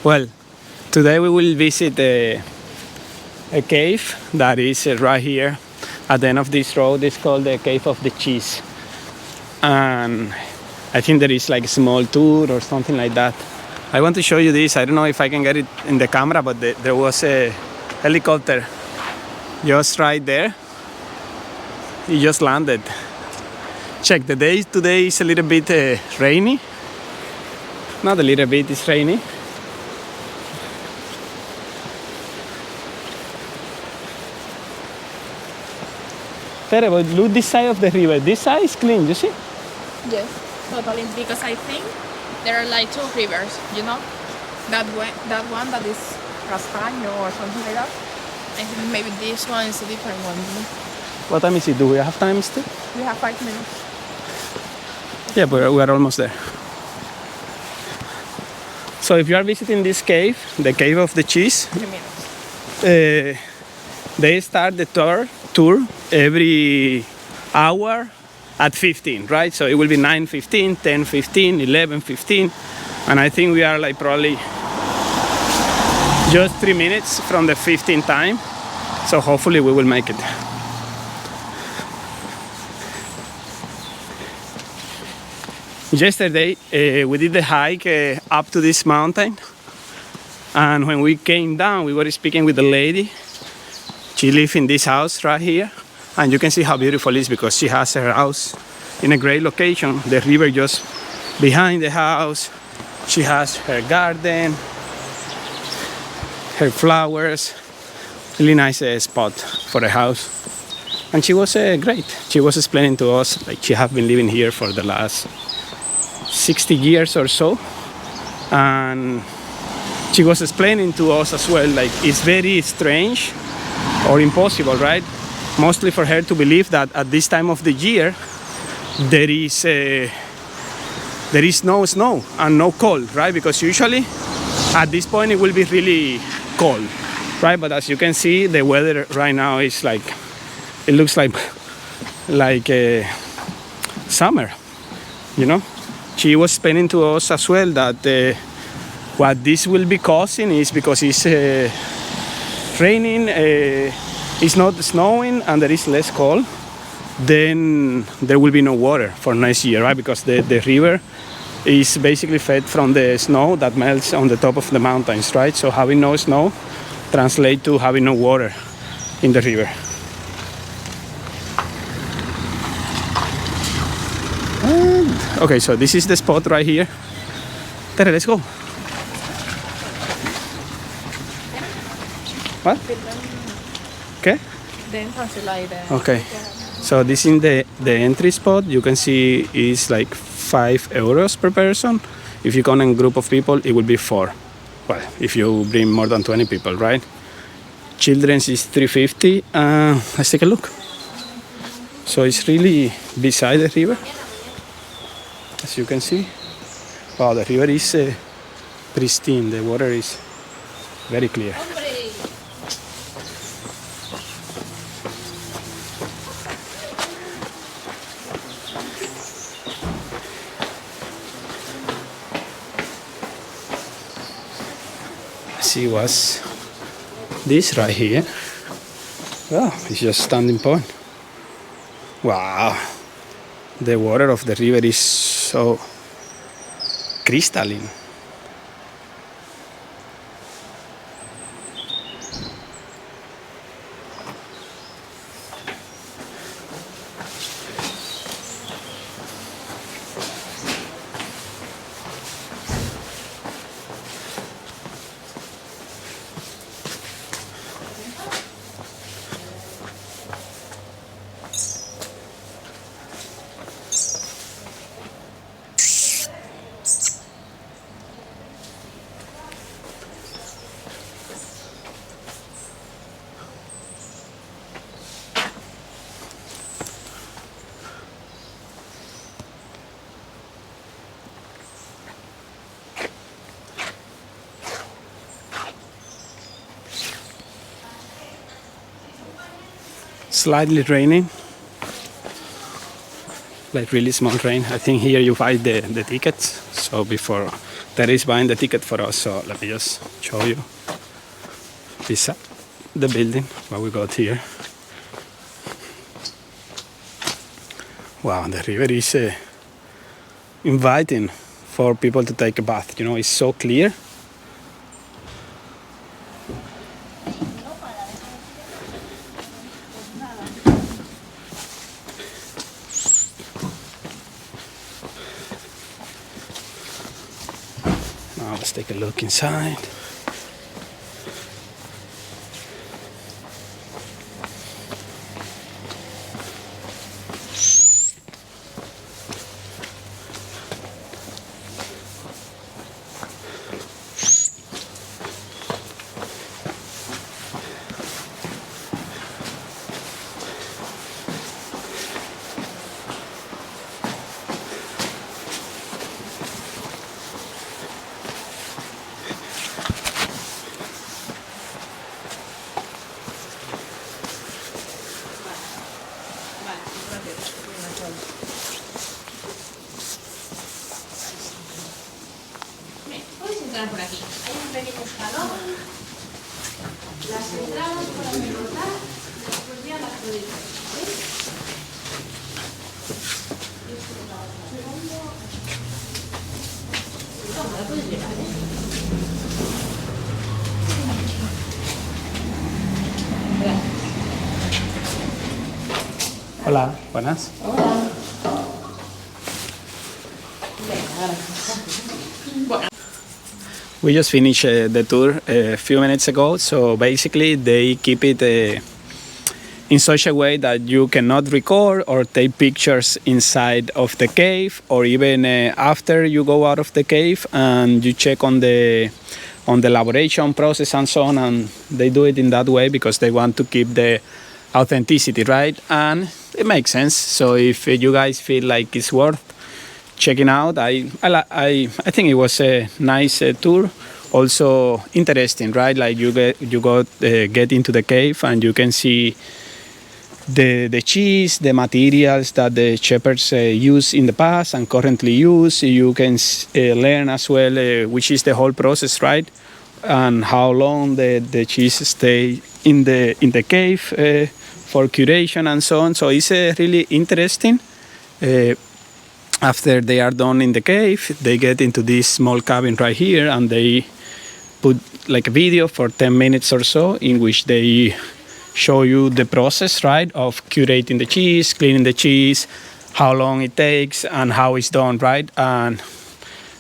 Well, today we will visit a cave that is right here at the end of this road. It's called the Cave of the Cheese. And I think there is like a small tour or something like that. I want to show you this. I don't know if I can get it in the camera, but there was a helicopter just right there. It just landed. Check, the day today is a little bit rainy. Not a little bit, it's rainy. Tere, but look this side of the river. This side is clean, you see? Yes, totally. Because I think there are like two rivers, you know? That one that is Castaño or something like that. I think maybe this one is a different one. You know? What time is it? Do we have time still? We have 5 minutes. Yeah, but we are almost there. So if you are visiting this cave, the Cave of the Cheese, 3 minutes. They start the tour every hour at 15, right? So it will be 9:15, 10:15, 11:15, and I think we are like probably just 3 minutes from the 15 time. So hopefully we will make it. Yesterday we did the hike up to this mountain, and when we came down we were speaking with the lady. She lives in this house right here, and you can see how beautiful it is because she has her house in a great location. The river just behind the house. She has her garden, her flowers, really nice spot for a house. And she was great. She was explaining to us like she has been living here for the last 60 years or so, and she was explaining to us as well like it's very strange or impossible, right? Mostly for her to believe that at this time of the year there is no snow and no cold, right? Because usually at this point it will be really cold, right? But as you can see, the weather right now is like, it looks like summer, you know? She was explaining to us as well that what this will be causing is because it's raining, it's not snowing, and there is less cold, then there will be no water for next year, right? Because the river is basically fed from the snow that melts on the top of the mountains, right? So having no snow translates to having no water in the river. And, okay, so this is the spot right here. Tere, let's go. What? Okay. The entrance is like that. Okay. So this is the entry spot. You can see is like €5 per person. If you come in a group of people, it will be 4. Well, if you bring more than 20 people, right? Children's is $3.50. Let's take a look. So it's really beside the river, as you can see. Wow, the river is pristine. The water is very clear. See what's this right here. Oh, it's just standing point. Wow, the water of the river is so crystalline. Slightly raining, like really small rain. I think here you buy the tickets, so before that is buying the ticket for us. So let me just show you beside the building what we got here. Wow, the river is inviting for people to take a bath. You know, it's so clear. Now let's take a look inside. Puedes entrar por aquí. Hay un pequeño escalón. Las entradas para cortar, después ya las podéis ver. La puedes mirar, Hola, buenas. We just finished the tour a few minutes ago. So basically, they keep it in such a way that you cannot record or take pictures inside of the cave, or even after you go out of the cave and you check on the elaboration process and so on. And they do it in that way because they want to keep the authenticity, right? And it makes sense. So if you guys feel like it's worth checking out, I think it was a nice tour. Also interesting, right? Like you get into the cave and you can see the cheese, the materials that the shepherds used in the past and currently use. You can learn as well which is the whole process, right? And how long the cheese stay in the cave for curation and so on. So it's really interesting. After they are done in the cave, they get into this small cabin right here, and they put like a video for 10 minutes or so in which they show you the process, right, of curating the cheese, cleaning the cheese, how long it takes, and how it's done, right? And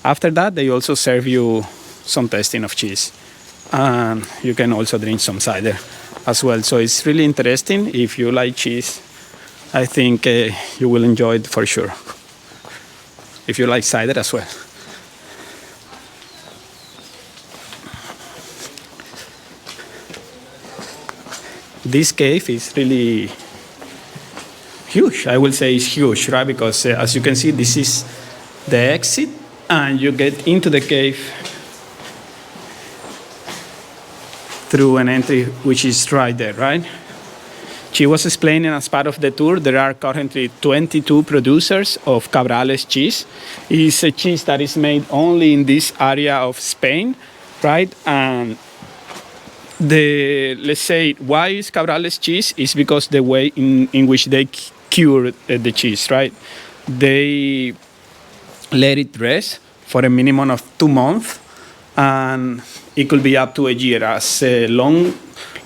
after that, they also serve you some tasting of cheese, and you can also drink some cider as well. So it's really interesting. If you like cheese, I think you will enjoy it for sure. If you like cider as well. This cave is really huge. I will say it's huge, right? Because as you can see, this is the exit, and you get into the cave through an entry which is right there, right? She was explaining as part of the tour, there are currently 22 producers of Cabrales cheese. It's a cheese that is made only in this area of Spain, right? And let's say, why is Cabrales cheese? Is because the way in which they cure the cheese, right? They let it rest for a minimum of 2 months, and it could be up to a year. As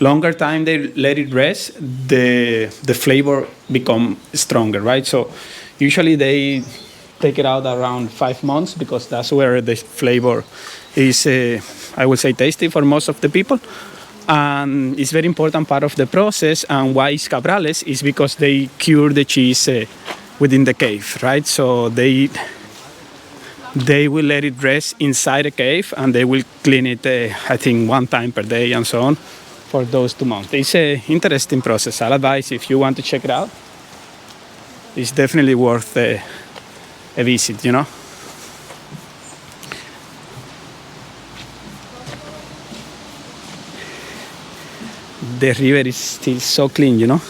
longer time they let it rest, the flavor become stronger, right? So usually they take it out around 5 months because that's where the flavor is, I would say, tasty for most of the people. And it's very important part of the process. And why is Cabrales is because they cure the cheese within the cave, right? So they will let it rest inside a cave, and they will clean it, I think, 1 time per day and so on for those 2 months. It's an interesting process. I'll advise, if you want to check it out, it's definitely worth a visit, you know. The river is still so clean, you know.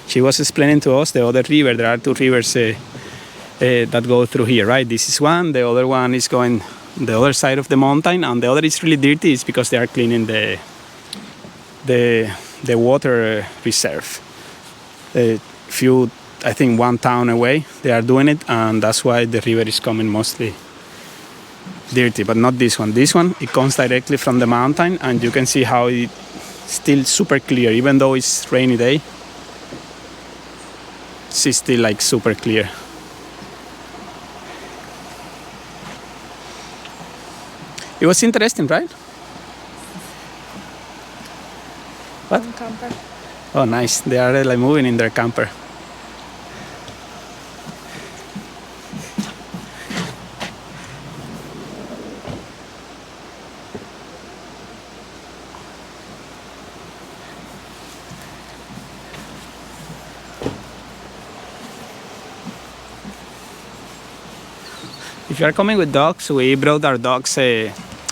She was explaining to us the other river. There are 2 rivers that go through here, right? This is one. The other one is going the other side of the mountain, and the other is really dirty. Is because they are cleaning the water reserve. I think 1 town away, they are doing it, and that's why the river is coming mostly dirty, but not this one. This one, it comes directly from the mountain, and you can see how it's still super clear, even though it's rainy day. It's still like super clear. It was interesting, right? What? Camper. Oh, nice. They are like moving in their camper. If you are coming with dogs, we brought our dogs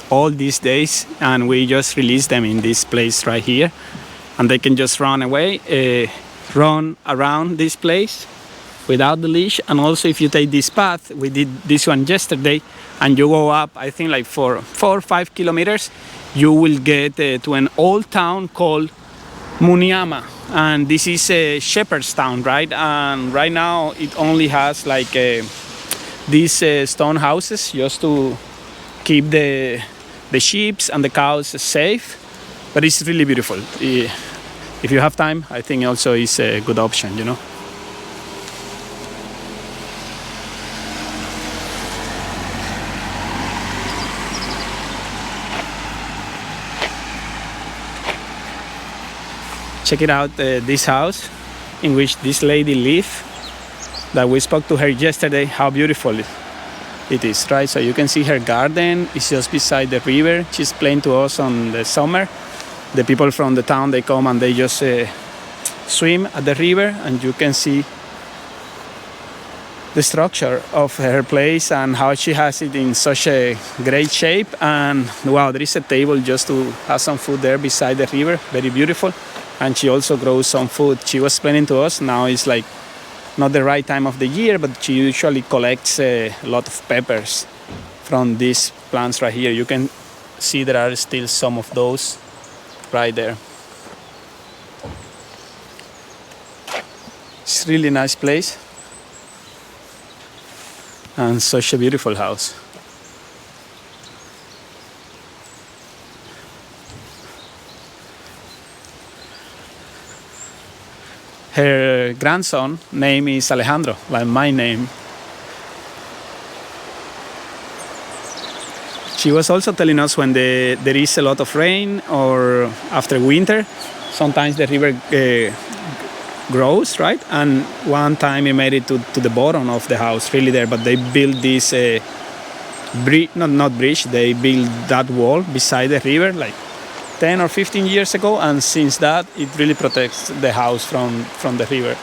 all these days, and we just release them in this place right here, and they can just run away, run around this place without the leash. And also, if you take this path, we did this one yesterday, and you go up, I think like for 4 or 5 kilometers, you will get to an old town called Muniama, and this is a shepherd's town, right? And right now it only has like these stone houses just to keep the sheep and the cows safe, but it's really beautiful. If you have time, I think also it's a good option, you know. Check it out, this house in which this lady lives, that we spoke to her yesterday, how beautiful it is, right? So you can see her garden is just beside the river. She explained to us on the summer, the people from the town, they come and they just swim at the river, and you can see the structure of her place and how she has it in such a great shape. And wow, there is a table just to have some food there beside the river, very beautiful. And she also grows some food. She was explaining to us, now it's like not the right time of the year, but she usually collects a lot of peppers from these plants right here. You can see there are still some of those right there. It's a really nice place and such a beautiful house. Her grandson name is Alejandro, like my name. She was also telling us when there is a lot of rain or after winter, sometimes the river grows, right? And one time it made it to the bottom of the house, really there, but they built this not bridge, they built that wall beside the river like 10 or 15 years ago, and since that it really protects the house from the river.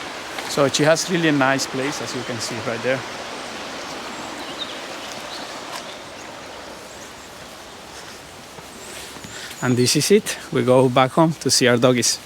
So she has really a nice place, as you can see right there. And this is it. We go back home to see our doggies.